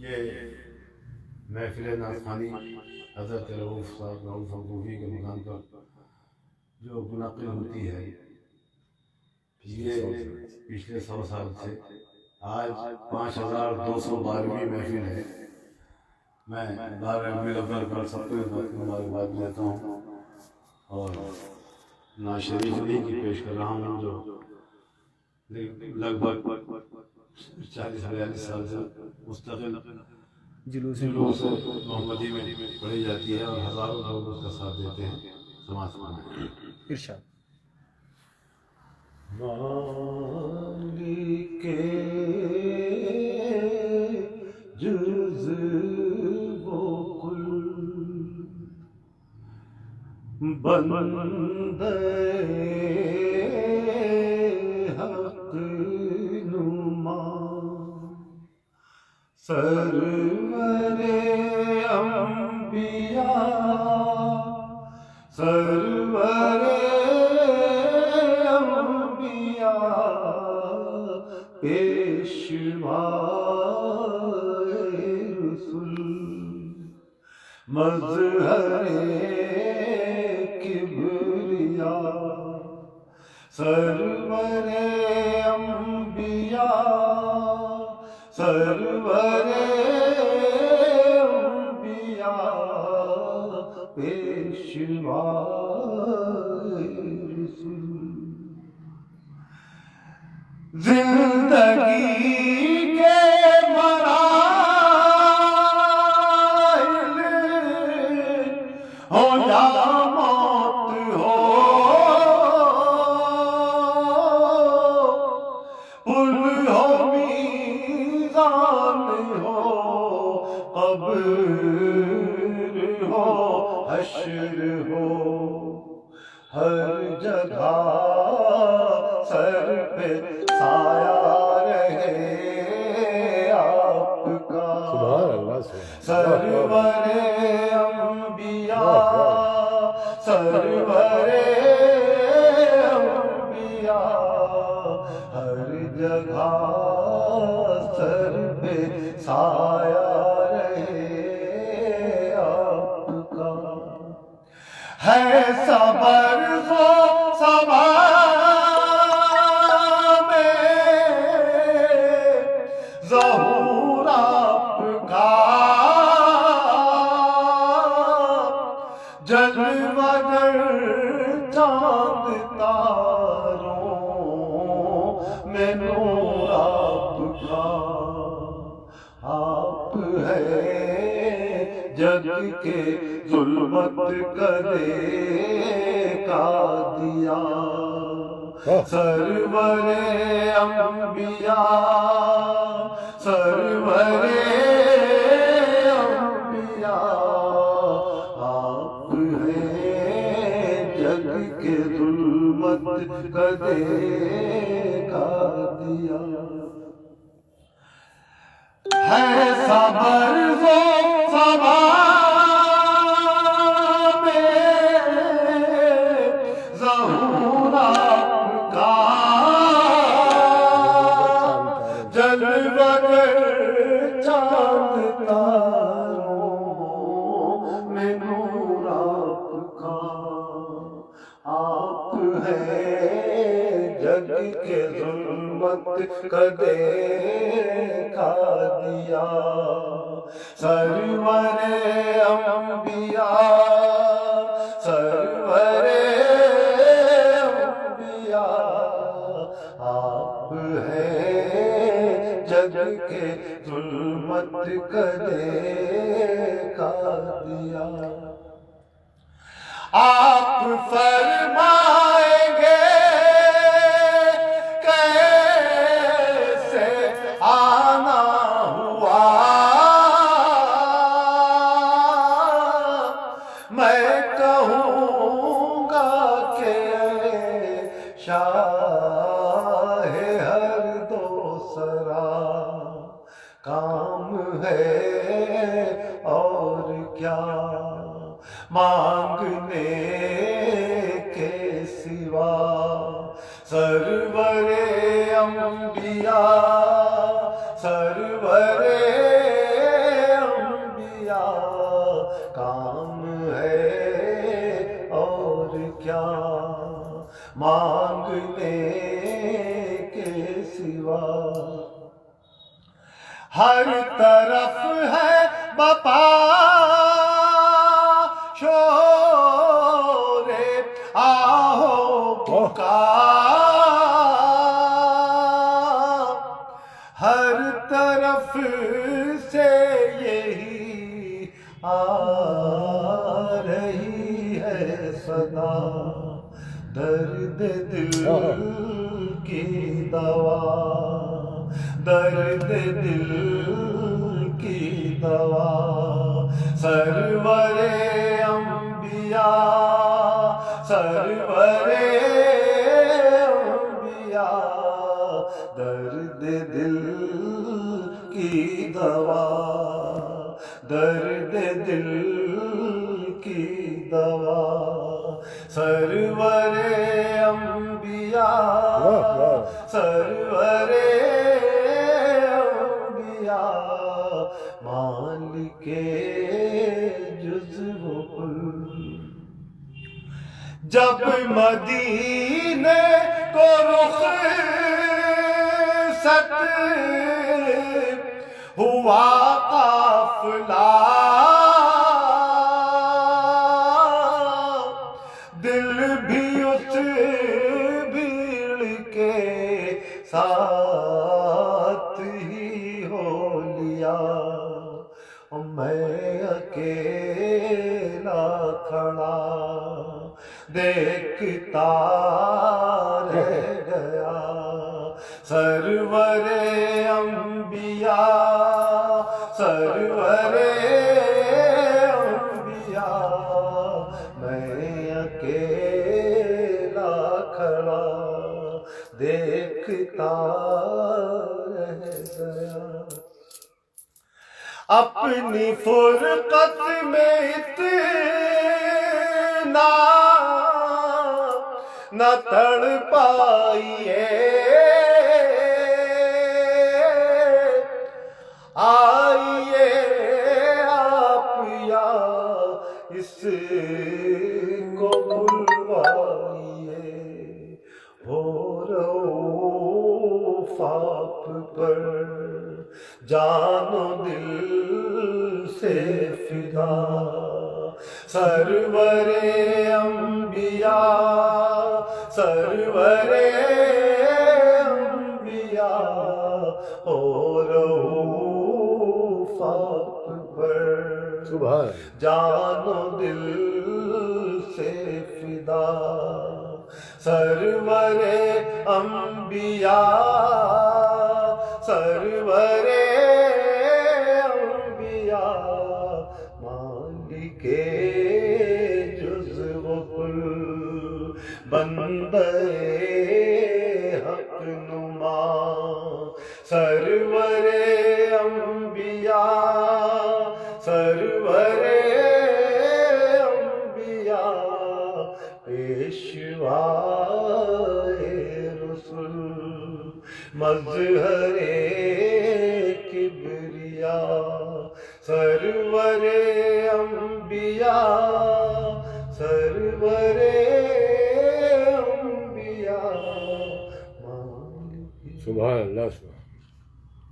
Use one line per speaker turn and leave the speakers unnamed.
یہ محفل نعت خوانی حضرت رؤوف صاحب رؤوف الغوثی کے مقام پر جو منعقد ہوتی ہے پچھلے 100 سال سے آج 5212ویں محفل ہے۔ میں بارہ ربیع الاول پر سب کو مبارکباد دیتا ہوں اور نعت شریف انہیں کی پیش کر رہا ہوں جو لگ بھگ 40-42 سال سے مستقل جلوس محمدی میں پڑھی جاتی ہے اور ہزاروں لوگ اس کا ساتھ دیتے ہیں سماعت فرمائیں۔
ارشاد۔
مالک جز و کل بندے حق نما سرور انبیاء سرور پیشوائے رسول مظہر کبریا سرور انبیاء سرور انبیاء پیشوائے رسول زندگی کے مراحل ہو یا موت ہو پل ہو میزان ہو قبر ہو حشر ہو ہر جگہ سر پہ سایہ رہے آپ کا سرور انبیاء سرور انبیاء ہر جگہ سر پہ سایہ رہے آپ کا ہے صبر و صبا ظہور آپ کا جلوہ گر چاند تاروں میں نور آپ کا آپ ہے جگ کے ظلمت کرے کا دیا سرور انبیاء سرور انبیاء آپ ہیں جگ کے ظلمت کرے کا دیا ہے صبر و صبا کے ظلمت کدے کا دیا سرور انبیاء سرور انبیاء آپ ہیں جگ کے ظلمت کدے کا دیا آپ فرمائیں گے شاہ ہر دوسرا کام ہے اور کیا مانگنے کے سوا سرور انبیاء سرور کام ہے اور کیا مانگنے کے سوا، ہر طرف ہے بپا شور آہو پکار، ہر طرف سے یہی آ رہی ہے صدا، درد دل کی دوا، درد دل کی دوا، سرور انبیاء، سرور انبیاء، درد دل کی دوا، درد دل کی دوا، سرور انبیاء، سرور انبیاء، مالک جزو و کل، جب مدینے کو رخصت ہوا قافلہ، دل بھی اس بھیڑ کے ساتھ ہی ہو لیا، میں اکیلا کھڑا دیکھتا رہ گیا، سرور انبیاء، سرور انبیاء، میں اکیلا کھڑا دیکھتا رہ گیا، اپنی فرقت میں اتنا نہ تڑ پائیے، آئیے آپ یا اس کو بلوائیے، ہو رؤوف آپ پر جان و دل سے فدا، سرور انبیاء، سرور انبیاء، ہو رؤوف آپ پر جان و دل سے فدا، سرور انبیاء، سرور انبیاء، مالک جزو و کل، بندے حق نما، سرور انبیاء، سرور انبیاء، پیشوائے رسل، مظہر کبریاء، سرور انبیاء، سرور انبیاء،
سبحان اللہ۔